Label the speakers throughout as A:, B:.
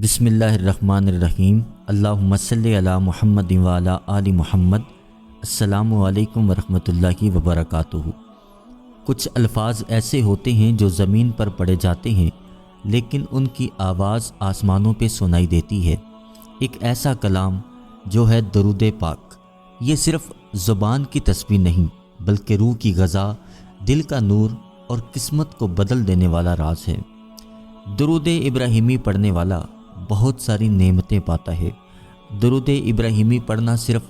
A: بسم اللہ الرحمن الرحیم۔ اللہم صلی علی محمد وعلی آل محمد۔ السلام علیکم ورحمۃ اللہ وبرکاتہ۔ کچھ الفاظ ایسے ہوتے ہیں جو زمین پر پڑے جاتے ہیں لیکن ان کی آواز آسمانوں پہ سنائی دیتی ہے۔ ایک ایسا کلام جو ہے درود پاک، یہ صرف زبان کی تسبیح نہیں بلکہ روح کی غذا، دل کا نور اور قسمت کو بدل دینے والا راز ہے۔ درود ابراہیمی پڑھنے والا بہت ساری نعمتیں پاتا ہے۔ درود ابراہیمی پڑھنا صرف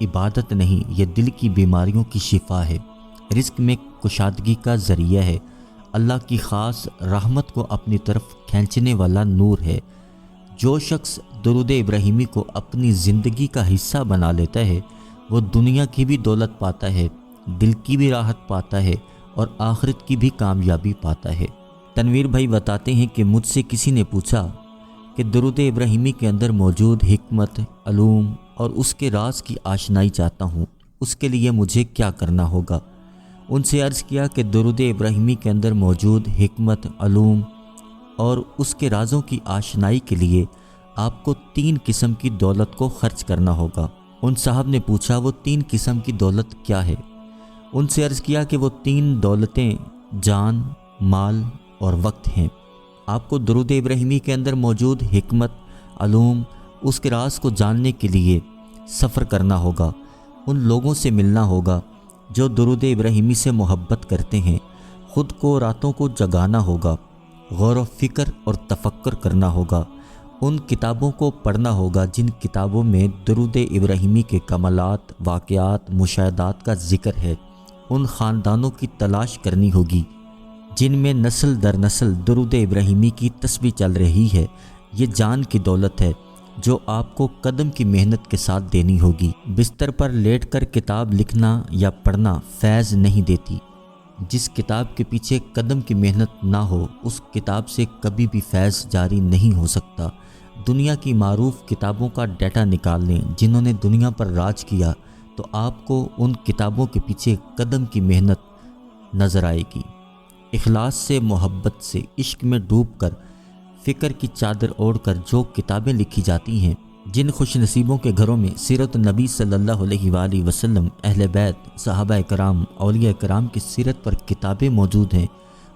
A: عبادت نہیں، یہ دل کی بیماریوں کی شفا ہے، رزق میں کشادگی کا ذریعہ ہے، اللہ کی خاص رحمت کو اپنی طرف کھینچنے والا نور ہے۔ جو شخص درود ابراہیمی کو اپنی زندگی کا حصہ بنا لیتا ہے وہ دنیا کی بھی دولت پاتا ہے، دل کی بھی راحت پاتا ہے اور آخرت کی بھی کامیابی پاتا ہے۔ تنویر بھائی بتاتے ہیں کہ مجھ سے کسی نے پوچھا کہ درود ابراہیمی کے اندر موجود حکمت، علوم اور اس کے راز کی آشنائی چاہتا ہوں، اس کے لیے مجھے کیا کرنا ہوگا؟ ان سے عرض کیا کہ درود ابراہیمی کے اندر موجود حکمت، علوم اور اس کے رازوں کی آشنائی کے لیے آپ کو 3 قسم کی دولت کو خرچ کرنا ہوگا۔ ان صاحب نے پوچھا وہ 3 قسم کی دولت کیا ہے؟ ان سے عرض کیا کہ وہ 3 دولتیں جان، مال اور وقت ہیں۔ آپ کو درود ابراہیمی کے اندر موجود حکمت، علوم، اس کے راز کو جاننے کے لیے سفر کرنا ہوگا، ان لوگوں سے ملنا ہوگا جو درود ابراہیمی سے محبت کرتے ہیں، خود کو راتوں کو جگانا ہوگا، غور و فکر اور تفکر کرنا ہوگا، ان کتابوں کو پڑھنا ہوگا جن کتابوں میں درود ابراہیمی کے کمالات، واقعات، مشاہدات کا ذکر ہے، ان خاندانوں کی تلاش کرنی ہوگی جن میں نسل در نسل درود ابراہیمی کی تسبیح چل رہی ہے۔ یہ جان کی دولت ہے جو آپ کو قدم کی محنت کے ساتھ دینی ہوگی۔ بستر پر لیٹ کر کتاب لکھنا یا پڑھنا فیض نہیں دیتی۔ جس کتاب کے پیچھے قدم کی محنت نہ ہو اس کتاب سے کبھی بھی فیض جاری نہیں ہو سکتا۔ دنیا کی معروف کتابوں کا ڈیٹا نکال لیں جنہوں نے دنیا پر راج کیا تو آپ کو ان کتابوں کے پیچھے قدم کی محنت نظر آئے گی۔ اخلاص سے، محبت سے، عشق میں ڈوب کر، فکر کی چادر اوڑھ کر جو کتابیں لکھی جاتی ہیں، جن خوش نصیبوں کے گھروں میں سیرت النبی صلی اللہ علیہ وآلہ وسلم، اہل بیت، صحابہ کرام، اولیاء کرام کی سیرت پر کتابیں موجود ہیں،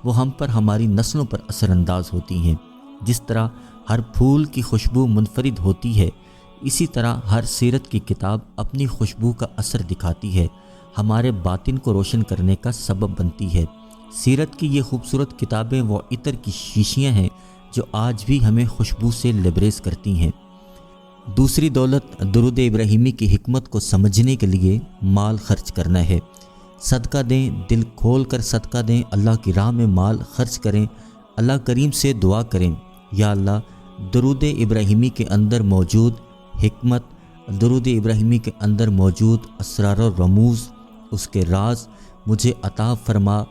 A: وہ ہم پر، ہماری نسلوں پر اثر انداز ہوتی ہیں۔ جس طرح ہر پھول کی خوشبو منفرد ہوتی ہے، اسی طرح ہر سیرت کی کتاب اپنی خوشبو کا اثر دکھاتی ہے، ہمارے باطن کو روشن کرنے کا سبب بنتی ہے۔ سیرت کی یہ خوبصورت کتابیں وہ عطر کی شیشیاں ہیں جو آج بھی ہمیں خوشبو سے لبریز کرتی ہیں۔ دوسری دولت درود ابراہیمی کی حکمت کو سمجھنے کے لیے مال خرچ کرنا ہے۔ صدقہ دیں، دل کھول کر صدقہ دیں، اللہ کی راہ میں مال خرچ کریں، اللہ کریم سے دعا کریں، یا اللہ درود ابراہیمی کے اندر موجود حکمت، درود ابراہیمی کے اندر موجود اسرار و رموز، اس کے راز مجھے عطا فرما،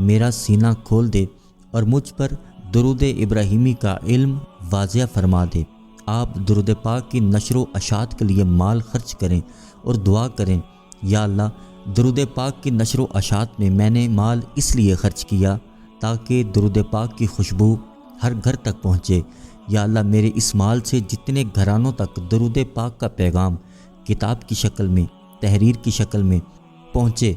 A: میرا سینہ کھول دے اور مجھ پر درود ابراہیمی کا علم واضح فرما دے۔ آپ درود پاک کی نشر و اشاعت کے لیے مال خرچ کریں اور دعا کریں، یا اللہ درود پاک کی نشر و اشاعت میں میں نے مال اس لیے خرچ کیا تاکہ درود پاک کی خوشبو ہر گھر تک پہنچے۔ یا اللہ میرے اس مال سے جتنے گھرانوں تک درود پاک کا پیغام کتاب کی شکل میں، تحریر کی شکل میں پہنچے،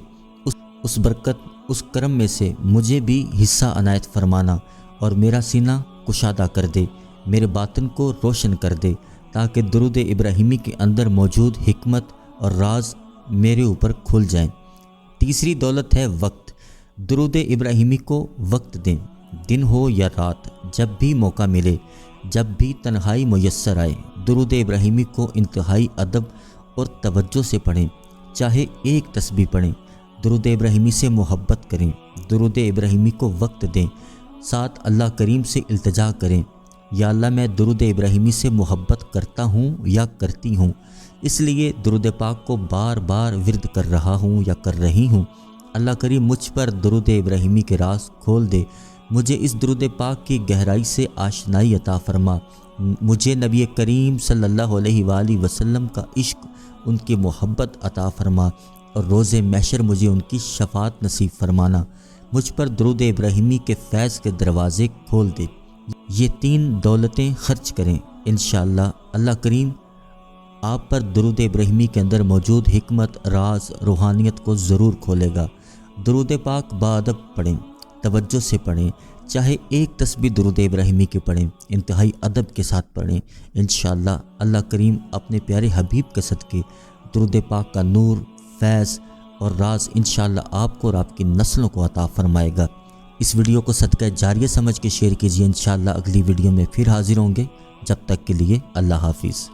A: اس برکت، اس کرم میں سے مجھے بھی حصہ عنایت فرمانا اور میرا سینہ کشادہ کر دے، میرے باطن کو روشن کر دے تاکہ درود ابراہیمی کے اندر موجود حکمت اور راز میرے اوپر کھل جائیں۔ تیسری دولت ہے وقت۔ درود ابراہیمی کو وقت دیں، دن ہو یا رات، جب بھی موقع ملے، جب بھی تنہائی میسر آئے، درود ابراہیمی کو انتہائی ادب اور توجہ سے پڑھیں، چاہے ایک تسبیح پڑھیں، درود ابراہیمی سے محبت کریں، درود ابراہیمی کو وقت دیں، ساتھ اللہ کریم سے التجا کریں، یا اللہ میں درود ابراہیمی سے محبت کرتا ہوں یا کرتی ہوں، اس لیے درود پاک کو بار بار ورد کر رہا ہوں یا کر رہی ہوں۔ اللہ کریم مجھ پر درود ابراہیمی کے راز کھول دے، مجھے اس درود پاک کی گہرائی سے آشنائی عطا فرما، مجھے نبی کریم صلی اللہ علیہ وآلہ وسلم کا عشق، ان کی محبت عطا فرما، اور روز محشر مجھے ان کی شفاعت نصیب فرمانا، مجھ پر درود ابراہیمی کے فیض کے دروازے کھول دے۔ یہ 3 دولتیں خرچ کریں، انشاءاللہ اللہ کریم آپ پر درود ابراہیمی کے اندر موجود حکمت، راز، روحانیت کو ضرور کھولے گا۔ درود پاک باادب پڑھیں، توجہ سے پڑھیں، چاہے ایک تسبیح درود ابراہیمی کی پڑھیں، انتہائی ادب کے ساتھ پڑھیں، انشاءاللہ اللہ کریم اپنے پیارے حبیب کے صدقے درود پاک کا نور، فیض اور راز انشاءاللہ آپ کو اور آپ کی نسلوں کو عطا فرمائے گا۔ اس ویڈیو کو صدقہ جاریہ سمجھ کے شیئر کیجیے، انشاءاللہ اگلی ویڈیو میں پھر حاضر ہوں گے، جب تک کے لیے اللہ حافظ۔